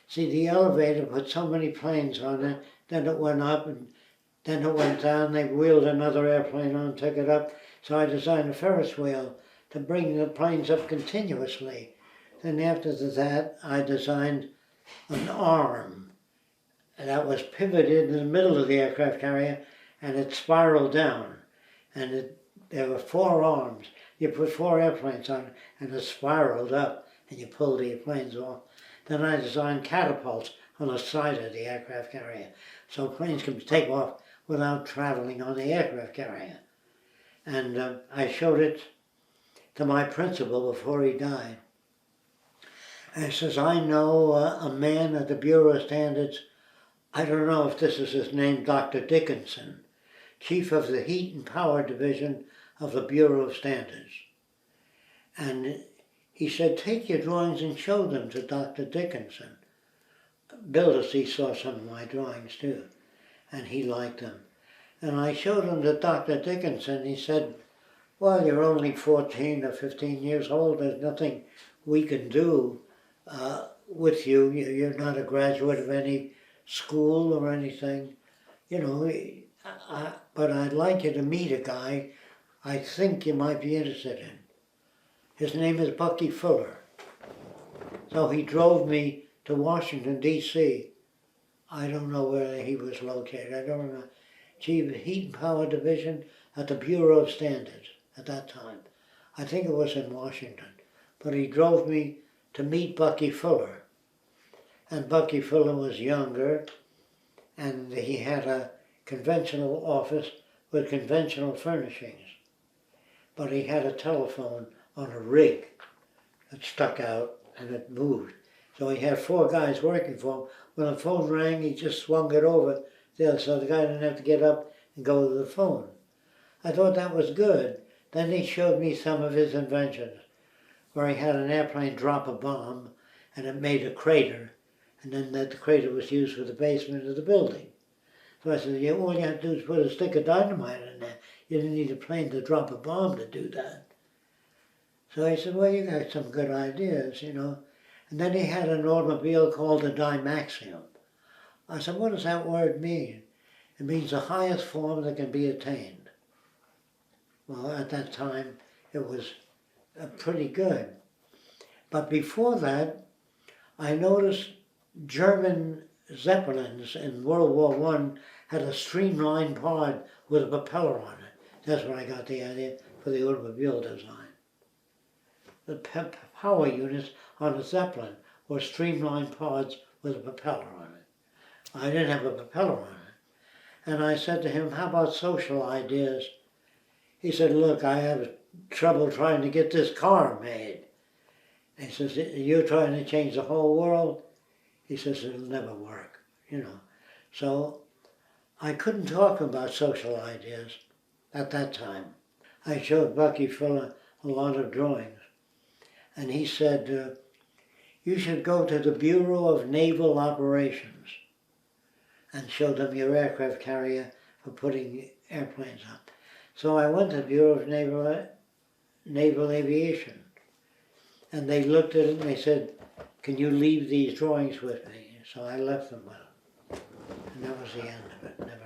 See, the elevator put so many planes on it, then it went up and then it went down. They wheeled another airplane on, took it up. So I designed a Ferris wheel to bring the planes up continuously. Then after that, I designed an arm that was pivoted in the middle of the aircraft carrier, and it spiraled down. And there were 4 arms. You put 4 airplanes on it, and it spiraled up, and you pulled the planes off. Then I designed catapults on the side of the aircraft carrier, so planes can take off without traveling on the aircraft carrier. And I showed it to my principal before he died. And he says, I know a man at the Bureau of Standards, I don't know if this is his name, Dr. Dickinson, chief of the Heat and Power Division of the Bureau of Standards. And he said, take your drawings and show them to Dr. Dickinson. Bildersee saw some of my drawings too, and he liked them. And I showed them to Dr. Dickinson. He said, well, you're only 14 or 15 years old. There's nothing we can do with you. You're not a graduate of any school or anything. You know, but I'd like you to meet a guy I think you might be interested in. His name is Bucky Fuller. So he drove me to Washington, D.C. I don't know where he was located. I don't remember. Chief of Heat and Power Division at the Bureau of Standards at that time. I think it was in Washington. But he drove me to meet Bucky Fuller. And Bucky Fuller was younger, and he had a conventional office with conventional furnishings. But he had a telephone on a rig that stuck out and it moved. So he had 4 guys working for him. When the phone rang, he just swung it over there so the guy didn't have to get up and go to the phone. I thought that was good. Then he showed me some of his inventions, where he had an airplane drop a bomb and it made a crater, and then the crater was used for the basement of the building. So I said, yeah, all you have to do is put a stick of dynamite in there. You didn't need a plane to drop a bomb to do that. So he said, well, you got some good ideas, you know. And then he had an automobile called a Dymaxion. I said, what does that word mean? It means the highest form that can be attained. Well, at that time, it was pretty good. But before that, I noticed German Zeppelins in World War I had a streamlined pod with a propeller on it. That's where I got the idea for the automobile design. The power units on a Zeppelin were streamlined pods with a propeller on it. I didn't have a propeller on it. And I said to him, how about social ideas? He said, look, I have trouble trying to get this car made. He says, you're trying to change the whole world? He says, it'll never work, you know. So I couldn't talk about social ideas at that time. I showed Bucky Fuller a lot of drawings. And he said, you should go to the Bureau of Naval Operations and show them your aircraft carrier for putting airplanes up. So I went to the Bureau of Naval Aviation, and they looked at it and they said, can you leave these drawings with me? So I left them with them. And that was the end of it. Never